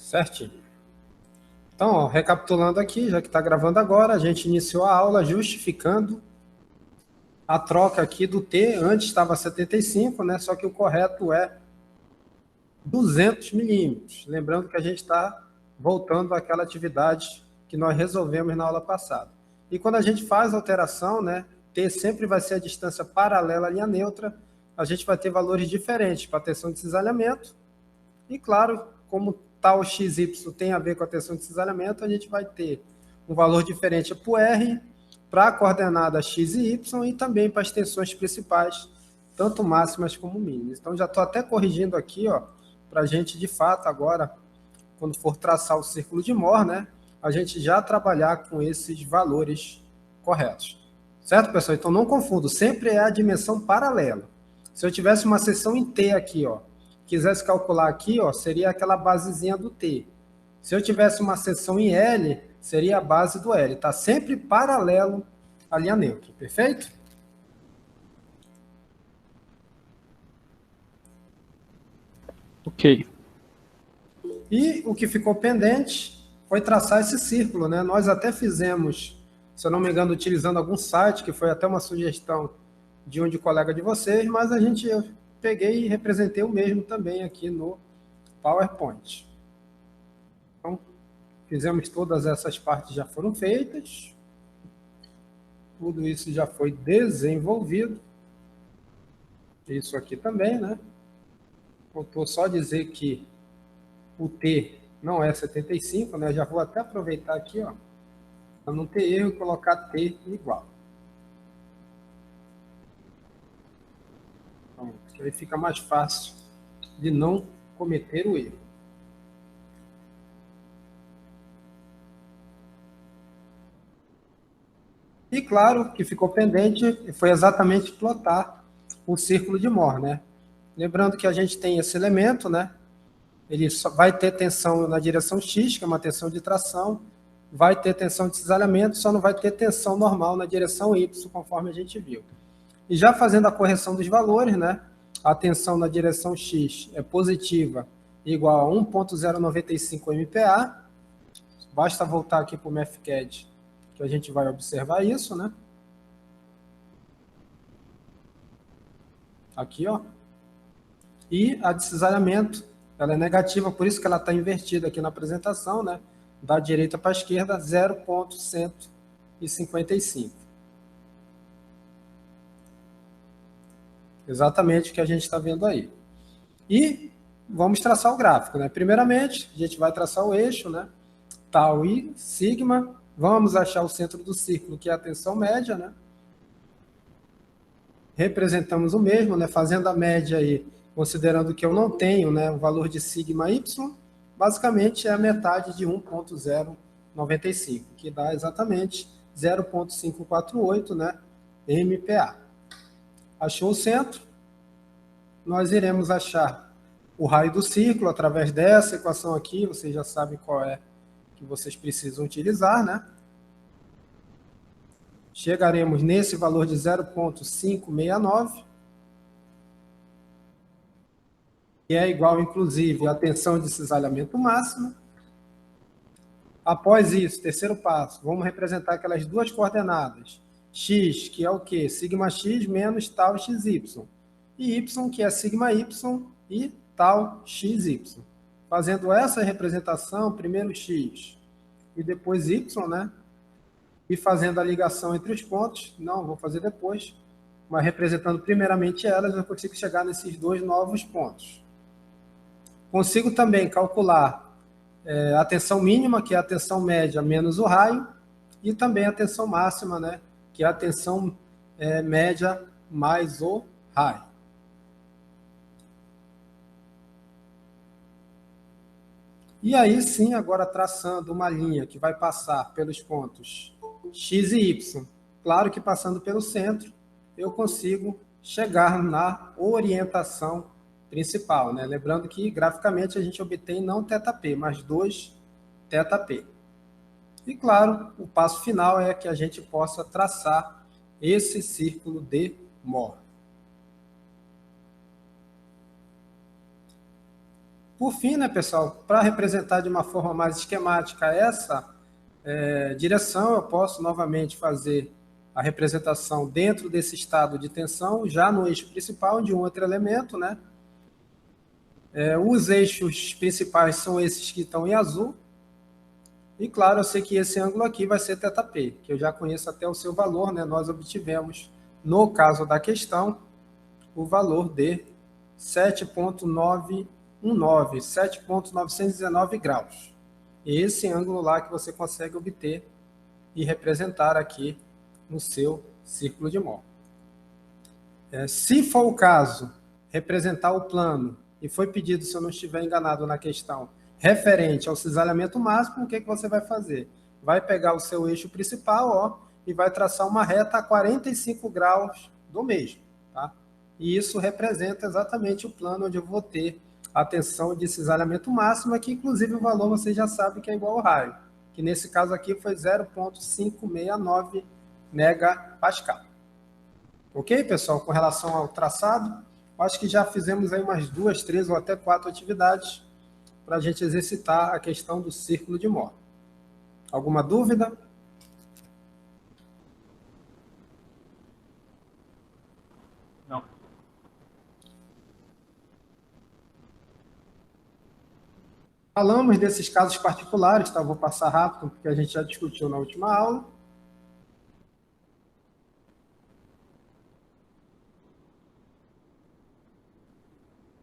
Certinho. Então, ó, recapitulando aqui, já que está gravando agora, a gente iniciou a aula justificando a troca aqui do T. Antes estava 75, né? Só que o correto é 200 milímetros. Lembrando que a gente está voltando àquela atividade que nós resolvemos na aula passada. E quando a gente faz a alteração, né? T sempre vai ser a distância paralela à linha neutra. A gente vai ter valores diferentes para a tensão de cisalhamento. E, claro, como tal XY tem a ver com a tensão de cisalhamento, a gente vai ter um valor diferente para o R, para a coordenada X e Y e também para as tensões principais, tanto máximas como mínimas. Então, já estou até corrigindo aqui, ó, para a gente, de fato, agora, quando for traçar o círculo de Mohr, né, a gente já trabalhar com esses valores corretos. Certo, pessoal? Então, não confundo, sempre é a dimensão paralela. Se eu tivesse uma seção em T aqui, ó, quisesse calcular aqui, ó, seria aquela basezinha do T. Se eu tivesse uma seção em L, seria a base do L. Está sempre paralelo à linha neutra, perfeito? Ok. E o que ficou pendente foi traçar esse círculo, né? Nós até fizemos, se eu não me engano, utilizando algum site, que foi até uma sugestão de um de colega de vocês, mas eu peguei e representei o mesmo também aqui no PowerPoint. Então, fizemos todas essas partes, já foram feitas. Tudo isso já foi desenvolvido. Isso aqui também, né? Faltou só dizer que o T não é 75, né? Já vou até aproveitar aqui, ó, para não ter erro e colocar T igual. Pronto, que aí fica mais fácil de não cometer o erro. E claro que ficou pendente foi exatamente plotar o círculo de Mohr, né? Lembrando que a gente tem esse elemento, né? Ele só vai ter tensão na direção X, que é uma tensão de tração, vai ter tensão de cisalhamento, só não vai ter tensão normal na direção Y, conforme a gente viu. E já fazendo a correção dos valores, né? A tensão na direção X é positiva, igual a 1.095 MPa. Basta voltar aqui para o MathCAD, que a gente vai observar isso, né? Aqui, ó. E a de cisalhamento, ela é negativa, por isso que ela está invertida aqui na apresentação, né? Da direita para a esquerda, 0,155. Exatamente o que a gente está vendo aí. E vamos traçar o gráfico, né? Primeiramente, a gente vai traçar o eixo, né? Tau e sigma. Vamos achar o centro do círculo, que é a tensão média, né? Representamos o mesmo, né? Fazendo a média aí, considerando que eu não tenho, né, o valor de sigma y, basicamente é a metade de 1.095, que dá exatamente 0,548, né, MPa. Achou o centro, nós iremos achar o raio do círculo através dessa equação aqui, vocês já sabem qual é que vocês precisam utilizar, né? Chegaremos nesse valor de 0,569, que é igual, inclusive, à tensão de cisalhamento máxima. Após isso, terceiro passo, vamos representar aquelas duas coordenadas. X, que é o quê? Sigma x menos tau xy. E y, que é sigma y e tau xy. Fazendo essa representação, primeiro x e depois y, né? E fazendo a ligação entre os pontos, não, vou fazer depois, mas representando primeiramente elas, eu consigo chegar nesses dois novos pontos. Consigo também calcular a tensão mínima, que é a tensão média menos o raio, e também a tensão máxima, né, que é a tensão média mais o raio. E aí sim, agora traçando uma linha que vai passar pelos pontos X e Y, claro que passando pelo centro, eu consigo chegar na orientação principal, né? Lembrando que graficamente a gente obtém não θp, mas 2 θp. E claro, o passo final é que a gente possa traçar esse círculo de Mohr. Por fim, né, pessoal, para representar de uma forma mais esquemática essa direção, eu posso novamente fazer a representação dentro desse estado de tensão, já no eixo principal de um outro elemento, né? Os eixos principais são esses que estão em azul. E claro, eu sei que esse ângulo aqui vai ser θp, que eu já conheço até o seu valor, né? Nós obtivemos, no caso da questão, o valor de 7,919, 7,919 graus. Esse ângulo lá que você consegue obter e representar aqui no seu círculo de Mohr. Se for o caso, representar o plano, e foi pedido, se eu não estiver enganado na questão, referente ao cisalhamento máximo, o que você vai fazer? Vai pegar o seu eixo principal, ó, e vai traçar uma reta a 45 graus do mesmo. Tá? E isso representa exatamente o plano onde eu vou ter a tensão de cisalhamento máximo, que inclusive o valor você já sabe que é igual ao raio, que nesse caso aqui foi 0,569 megapascal. Ok, pessoal? Com relação ao traçado, acho que já fizemos aí umas 2, 3 ou até 4 atividades para a gente exercitar a questão do círculo de Mohr. Alguma dúvida? Não. Falamos desses casos particulares, tá? Vou passar rápido, porque a gente já discutiu na última aula.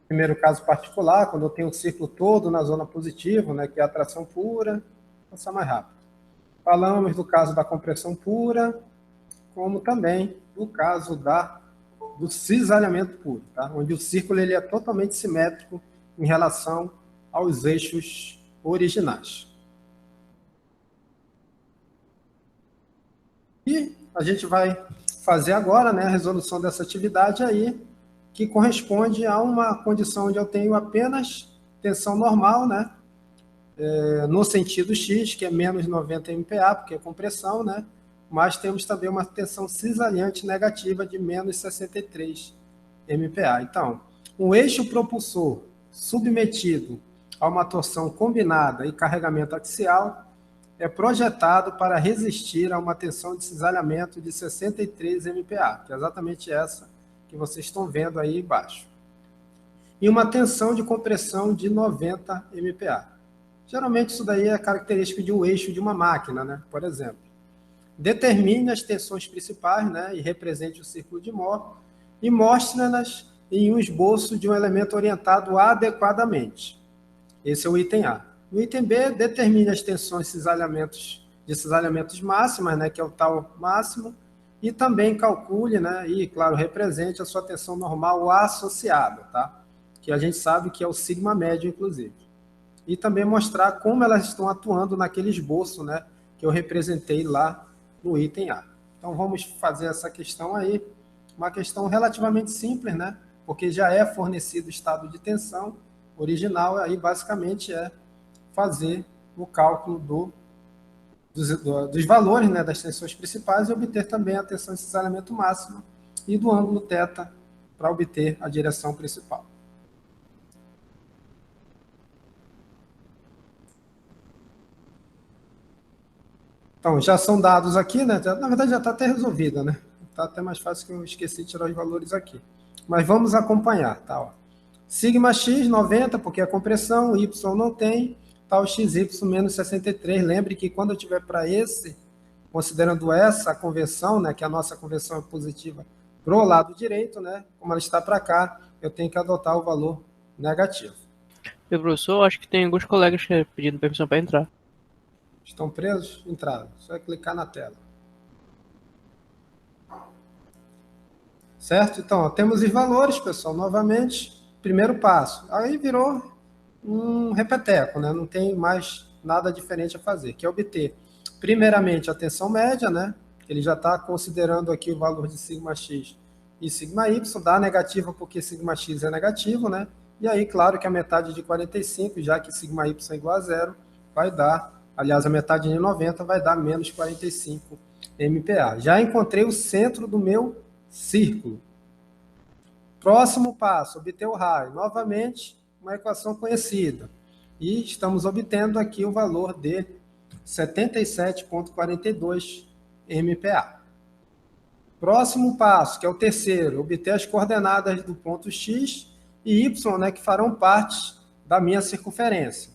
Primeiro caso particular, quando eu tenho um círculo todo na zona positiva, né, que é a atração pura, vou passar mais rápido. Falamos do caso da compressão pura, como também do caso do cisalhamento puro, tá? Onde o círculo ele é totalmente simétrico em relação aos eixos originais. E a gente vai fazer agora, né, a resolução dessa atividade aí, que corresponde a uma condição onde eu tenho apenas tensão normal, né, no sentido X, que é menos 90 MPa, porque é compressão, né, mas temos também uma tensão cisalhante negativa de menos 63 MPa. Então, um eixo propulsor submetido a uma torção combinada e carregamento axial é projetado para resistir a uma tensão de cisalhamento de 63 MPa, que é exatamente essa que vocês estão vendo aí embaixo. E uma tensão de compressão de 90 MPa. Geralmente isso daí é característico de um eixo de uma máquina, né? Por exemplo. Determine as tensões principais, né? E represente o círculo de Mohr e mostre-nas em um esboço de um elemento orientado adequadamente. Esse é o item A. No item B, determine as tensões de cisalhamentos máximas, né? Que é o tal máximo, e também calcule, né, e, claro, represente a sua tensão normal associada, tá? Que a gente sabe que é o sigma médio, inclusive. E também mostrar como elas estão atuando naquele esboço, né, que eu representei lá no item A. Então, vamos fazer essa questão aí, uma questão relativamente simples, né, porque já é fornecido o estado de tensão original, aí basicamente é fazer o cálculo dos valores, né, das tensões principais e obter também a tensão de cisalhamento máximo e do ângulo θ para obter a direção principal. Então, já são dados aqui, né? Na verdade, já está até resolvida, né? Está até mais fácil que eu esqueci de tirar os valores aqui. Mas vamos acompanhar, tá? Ó. Sigma x, 90, porque é compressão, y não tem, tal xy menos 63. Lembre que quando eu tiver para esse, considerando essa convenção, né, que a nossa convenção é positiva para o lado direito, né, como ela está para cá, eu tenho que adotar o valor negativo. Meu professor, acho que tem alguns colegas pedindo permissão para entrar. Estão presos? Entraram. Só é clicar na tela. Certo? Então, ó, temos os valores, pessoal, novamente, primeiro passo. Aí virou um repeteco, né? Não tem mais nada diferente a fazer, que é obter, primeiramente, a tensão média, né? Ele já está considerando aqui o valor de sigma x e sigma y, dá negativa porque sigma x é negativo, né? E aí, claro que a metade de 45, já que sigma y é igual a zero, vai dar, aliás, a metade de 90 vai dar menos 45 MPa. Já encontrei o centro do meu círculo. Próximo passo, obter o raio. Novamente, uma equação conhecida. E estamos obtendo aqui o valor de 77,42 MPa. Próximo passo, que é o terceiro, obter as coordenadas do ponto X e Y, né, que farão parte da minha circunferência.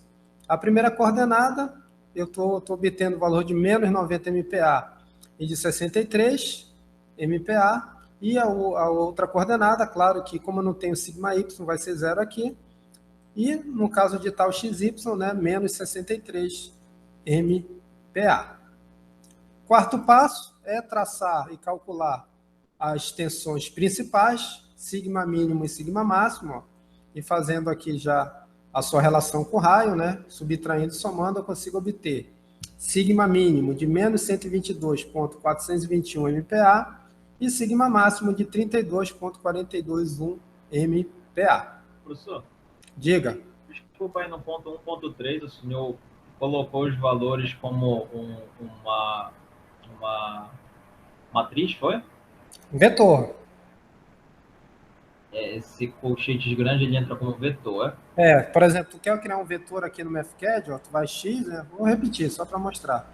A primeira coordenada, eu estou obtendo o valor de menos 90 MPa e de 63 MPa, e a outra coordenada, claro que como eu não tenho sigma y, vai ser zero aqui, e no caso de tal xy, né, menos 63 MPa. Quarto passo é traçar e calcular as tensões principais, sigma mínimo e sigma máximo, ó, e fazendo aqui já a sua relação com o raio, né, subtraindo e somando, eu consigo obter sigma mínimo de menos 122,421 MPa e sigma máximo de 32,421 MPa. Professor, Diga. desculpa aí no ponto 1.3, o senhor colocou os valores como uma matriz, foi? Vetor. Esse colchete grande, ele entra como vetor, Por exemplo, tu quer criar um vetor aqui no MathCAD, ó, tu vai x, né? Vou repetir, só para mostrar.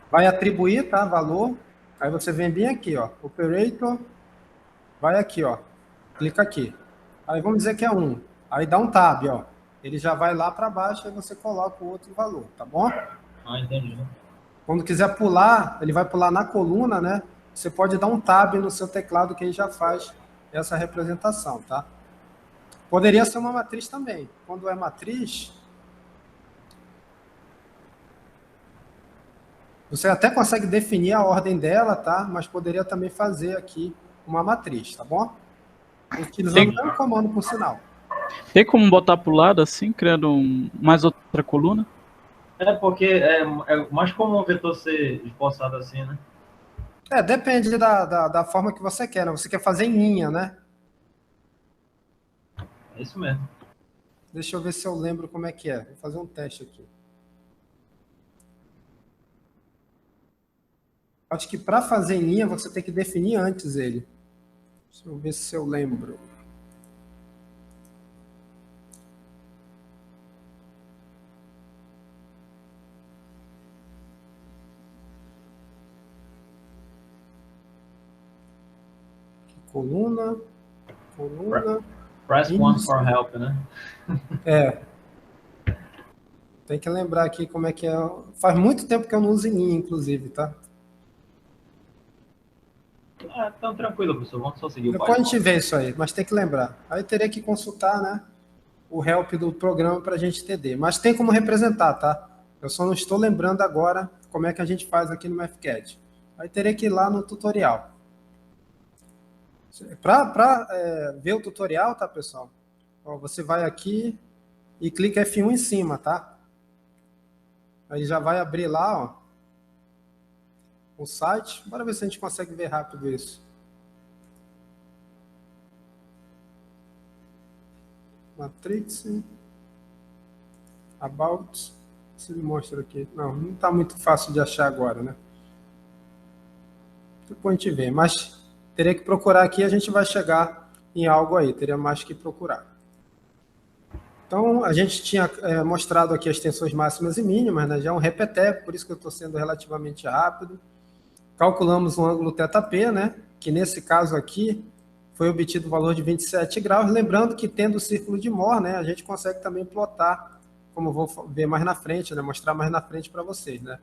Vai atribuir, tá, valor, aí você vem bem aqui, ó, operator, vai aqui, ó, clica aqui. Aí vamos dizer que é 1, aí dá um tab, ó, ele já vai lá para baixo, aí você coloca o outro valor, tá bom? Ah, entendi. Quando quiser pular, ele vai pular na coluna, né? Você pode dar um tab no seu teclado que ele já faz essa representação, tá? Poderia ser uma matriz também. Quando é matriz, você até consegue definir a ordem dela, tá? Mas poderia também fazer aqui uma matriz, tá bom? Utilizando o comando por sinal. Tem como botar pro lado assim, criando mais outra coluna? Porque é mais comum o vetor ser esboçado assim, né? Depende da forma que você quer, né? Você quer fazer em linha, né? É isso mesmo. Deixa eu ver se eu lembro como é que é. Vou fazer um teste aqui. Acho que para fazer em linha, você tem que definir antes ele. Deixa eu ver se eu lembro. Coluna. Press 1 for help, né? Tem que lembrar aqui como é que é. Faz muito tempo que eu não uso em linha, inclusive, tá? Então tranquilo, professor. Vamos só seguir o Depois a gente vê isso aí, mas tem que lembrar. Aí teria que consultar, né, o help do programa para a gente entender. Mas tem como representar, tá? Eu só não estou lembrando agora como é que a gente faz aqui no MathCAD. Aí teria que ir lá no tutorial. Para ver o tutorial, tá, pessoal? Ó, você vai aqui e clica F1 em cima, tá? Aí já vai abrir lá, ó, o site. Bora ver se a gente consegue ver rápido isso. Matrix. About. Se ele mostra aqui. Não está muito fácil de achar agora, né? Depois a gente vê. Mas teria que procurar aqui e a gente vai chegar em algo aí. Teria mais que procurar. Então, a gente tinha mostrado aqui as tensões máximas e mínimas, né? Já é um repeteco, por isso que eu estou sendo relativamente rápido. Calculamos o ângulo θP, né? Que nesse caso aqui foi obtido o valor de 27 graus. Lembrando que tendo o círculo de Mohr, né? A gente consegue também plotar, como eu vou ver mais na frente, né? Mostrar mais na frente para vocês, né?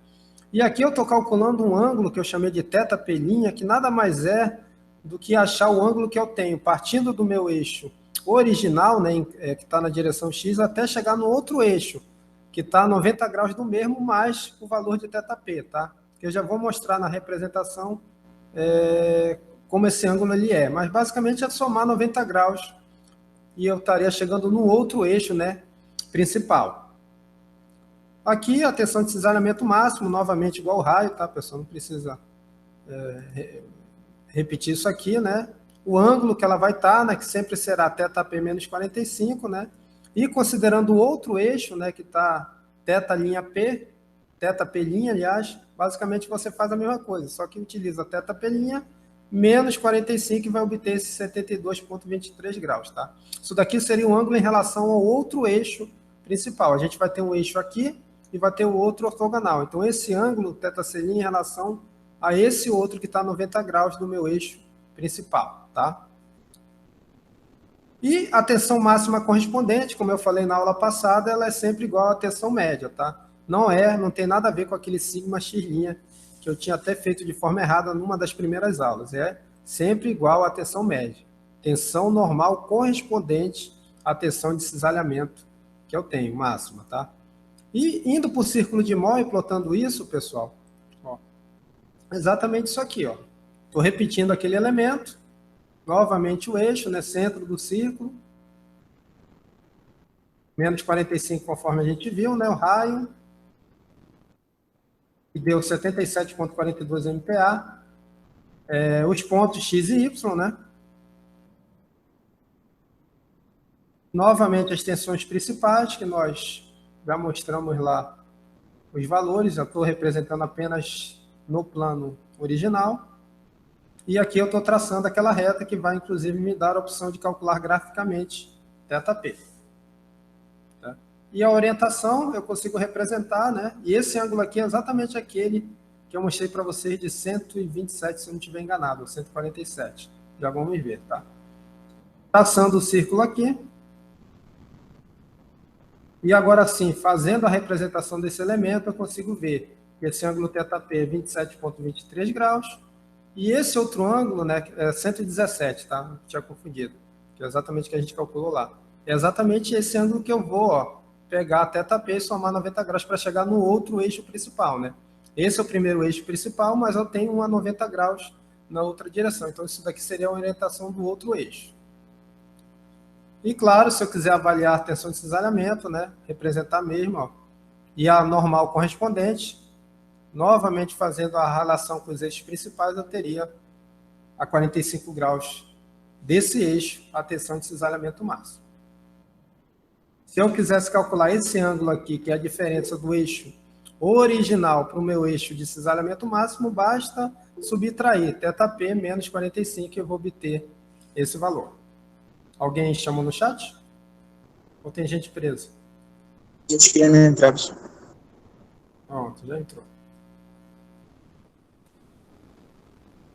E aqui eu estou calculando um ângulo que eu chamei de θP', que nada mais é do que achar o ângulo que eu tenho, partindo do meu eixo original, né, que está na direção X, até chegar no outro eixo, que está a 90 graus do mesmo, mais o valor de θP, tá? Que eu já vou mostrar na representação como esse ângulo ele é. Mas basicamente é somar 90 graus e eu estaria chegando no outro eixo, né, principal. Aqui a tensão de cisalhamento máximo, novamente igual ao raio, tá, pessoal? Não precisa repetir isso aqui, né? O ângulo que ela vai estar, né, que sempre será θP menos 45, né? E considerando o outro eixo, né, que está θ'P, θP', aliás, basicamente você faz a mesma coisa, só que utiliza θP', menos 45 e vai obter esse 72,23 graus, tá? Isso daqui seria um ângulo em relação ao outro eixo principal. A gente vai ter um eixo aqui e vai ter o outro ortogonal. Então, esse ângulo θc' em relação a esse outro que está 90 graus do meu eixo principal, tá? E a tensão máxima correspondente, como eu falei na aula passada, ela é sempre igual à tensão média, tá? Não tem nada a ver com aquele sigma x', que eu tinha até feito de forma errada numa das primeiras aulas. É sempre igual à tensão média. Tensão normal correspondente à tensão de cisalhamento que eu tenho, máxima, tá? E indo para o círculo de Mohr e plotando isso, pessoal, ó, exatamente isso aqui, ó. Estou repetindo aquele elemento, novamente o eixo, né, centro do círculo, menos 45 conforme a gente viu, né, o raio, que deu 77,42 MPa, os pontos x e y, né? Novamente as tensões principais, que nós já mostramos lá os valores, já estou representando apenas no plano original. E aqui eu estou traçando aquela reta que vai, inclusive, me dar a opção de calcular graficamente θp. Tá? E a orientação eu consigo representar, né? E esse ângulo aqui é exatamente aquele que eu mostrei para vocês de 127, se eu não estiver enganado, 147. Já vamos ver, tá? Traçando o círculo aqui. E agora sim, fazendo a representação desse elemento, eu consigo ver que esse ângulo θp é 27,23 graus. E esse outro ângulo, né, é 117, tá? Tinha confundido. Que é exatamente o que a gente calculou lá. É exatamente esse ângulo que eu vou, ó, pegar a θp e somar 90 graus para chegar no outro eixo principal, né? Esse é o primeiro eixo principal, mas eu tenho um a 90 graus na outra direção. Então, isso daqui seria a orientação do outro eixo. E, claro, se eu quiser avaliar a tensão de cisalhamento, né, representar mesmo, ó, e a normal correspondente, novamente fazendo a relação com os eixos principais, eu teria a 45 graus desse eixo, a tensão de cisalhamento máximo. Se eu quisesse calcular esse ângulo aqui, que é a diferença do eixo original para o meu eixo de cisalhamento máximo, basta subtrair θp menos 45 e eu vou obter esse valor. Alguém chamou no chat? Ou tem gente presa? Gente querendo entrar. Pronto, já entrou.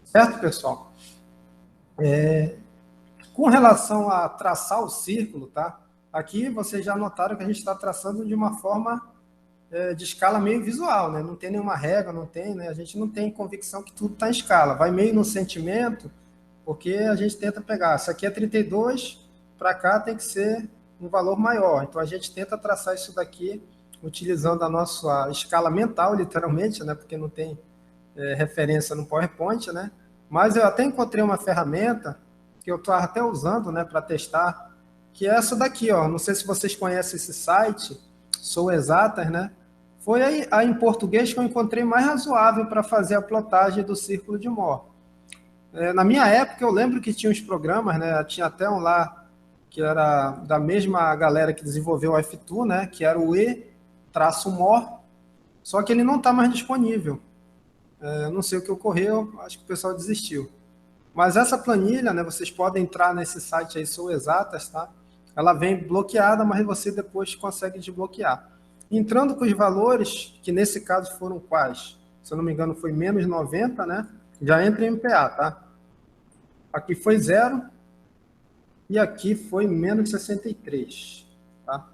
Certo, pessoal? Com relação a traçar o círculo, tá? Aqui vocês já notaram que a gente está traçando de uma forma de escala meio visual, né? Não tem nenhuma regra, não tem, né? A gente não tem convicção que tudo está em escala. Vai meio no sentimento, porque a gente tenta pegar. Isso aqui é 32, para cá tem que ser um valor maior. Então a gente tenta traçar isso daqui utilizando a nossa escala mental, literalmente, né? Porque não tem referência no PowerPoint, né? Mas eu até encontrei uma ferramenta que eu estou até usando, né, para testar, que é essa daqui, ó. Não sei se vocês conhecem esse site, Sou Exatas, né? Foi aí em português que eu encontrei mais razoável para fazer a plotagem do círculo de Mohr. Na minha época, eu lembro que tinha uns programas, né? Tinha até um lá que era da mesma galera que desenvolveu o F2, né? Que era o E-Mohr, só que ele não está mais disponível. Não sei o que ocorreu, acho que o pessoal desistiu. Mas essa planilha, né, vocês podem entrar nesse site aí, Sou Exatas, tá? Ela vem bloqueada, mas você depois consegue desbloquear. Entrando com os valores, que nesse caso foram quais? Se eu não me engano, foi menos 90, né? Já entra em MPa, tá? Aqui foi 0 e aqui foi menos 63, tá?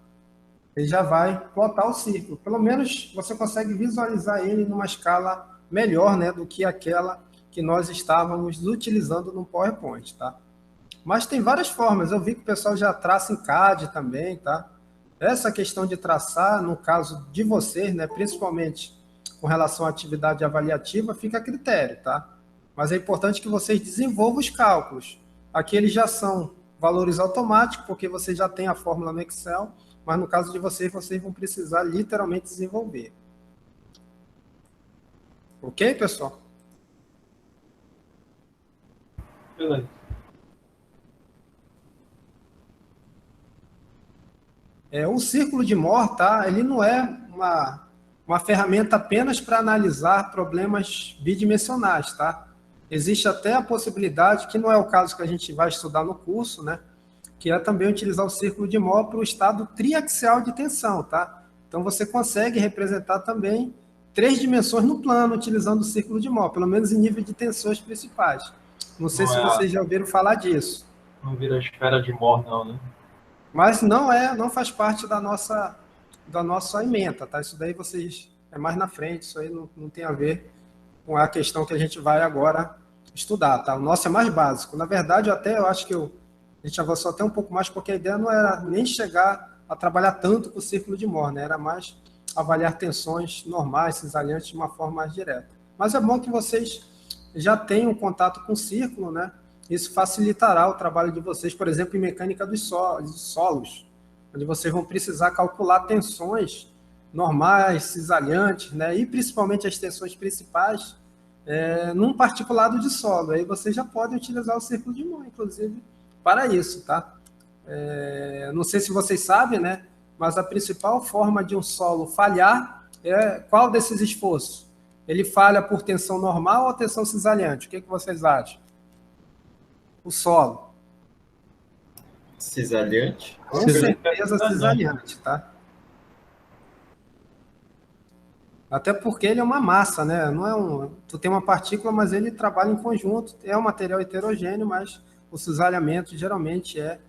Ele já vai plotar o círculo. Pelo menos você consegue visualizar ele numa escala melhor, né, do que aquela que nós estávamos utilizando no PowerPoint, tá? Mas tem várias formas. Eu vi que o pessoal já traça em CAD também, tá? Essa questão de traçar, no caso de vocês, né, principalmente com relação à atividade avaliativa, fica a critério, tá? Mas é importante que vocês desenvolvam os cálculos. Aqui eles já são valores automáticos, porque vocês já têm a fórmula no Excel, mas no caso de vocês, vocês vão precisar literalmente desenvolver. Ok, pessoal? Beleza. O círculo de Mohr, tá? Ele não é uma ferramenta apenas para analisar problemas bidimensionais, tá? Existe até a possibilidade, que não é o caso que a gente vai estudar no curso, né? Que é também utilizar o círculo de Mohr para o estado triaxial de tensão, tá? Então você consegue representar também 3 dimensões no plano utilizando o círculo de Mohr, pelo menos em nível de tensões principais. Não sei se vocês já ouviram falar disso. Não vira esfera de Mohr, não, né? Mas não faz parte da nossa ementa, tá? Isso daí vocês é mais na frente, isso aí não tem a ver com a questão que a gente vai agora estudar, tá? O nosso é mais básico. Na verdade, eu acho que a gente avançou até um pouco mais, porque a ideia não era nem chegar a trabalhar tanto com o círculo de Mohr, né? Era mais avaliar tensões normais, cisalhantes, de uma forma mais direta. Mas é bom que vocês já tenham contato com o círculo, né? Isso facilitará o trabalho de vocês, por exemplo, em mecânica dos solos, onde vocês vão precisar calcular tensões normais, cisalhantes, né? E principalmente as tensões principais num particulado de solo. Aí vocês já podem utilizar o círculo de Mohr, inclusive, para isso, tá? Não sei se vocês sabem, né? Mas a principal forma de um solo falhar é qual desses esforços? Ele falha por tensão normal ou tensão cisalhante? O que vocês acham? O solo. Cisalhante? Com certeza cisalhante, tá? Até porque ele é uma massa, né? Não é tu tem uma partícula, mas ele trabalha em conjunto. É um material heterogêneo, mas o cisalhamento geralmente é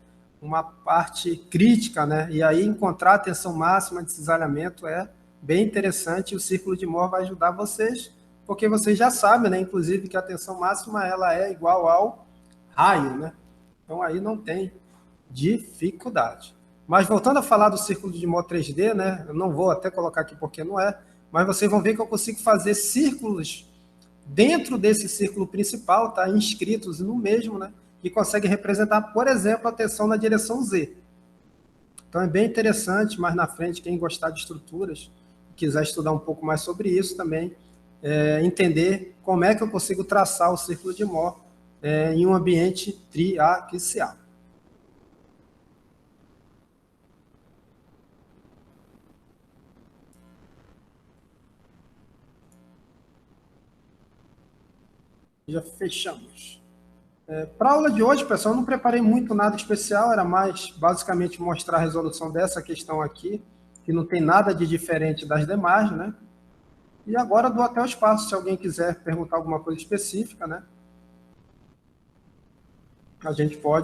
uma parte crítica, né? E aí encontrar a tensão máxima de cisalhamento é bem interessante. O círculo de Mohr vai ajudar vocês, porque vocês já sabem, né? Inclusive que a tensão máxima ela é igual ao raio, né? Então aí não tem dificuldade. Mas voltando a falar do círculo de Mohr 3D, né? Eu não vou até colocar aqui porque não é, mas vocês vão ver que eu consigo fazer círculos dentro desse círculo principal, tá? Inscritos no mesmo, né? Que consegue representar, por exemplo, a tensão na direção Z. Então é bem interessante, mais na frente, quem gostar de estruturas, quiser estudar um pouco mais sobre isso também, entender como é que eu consigo traçar o círculo de Mohr em um ambiente triaxial. Já fechamos. Para a aula de hoje, pessoal, eu não preparei muito nada especial, era mais basicamente mostrar a resolução dessa questão aqui, que não tem nada de diferente das demais, né? E agora dou até o espaço, se alguém quiser perguntar alguma coisa específica, né? A gente pode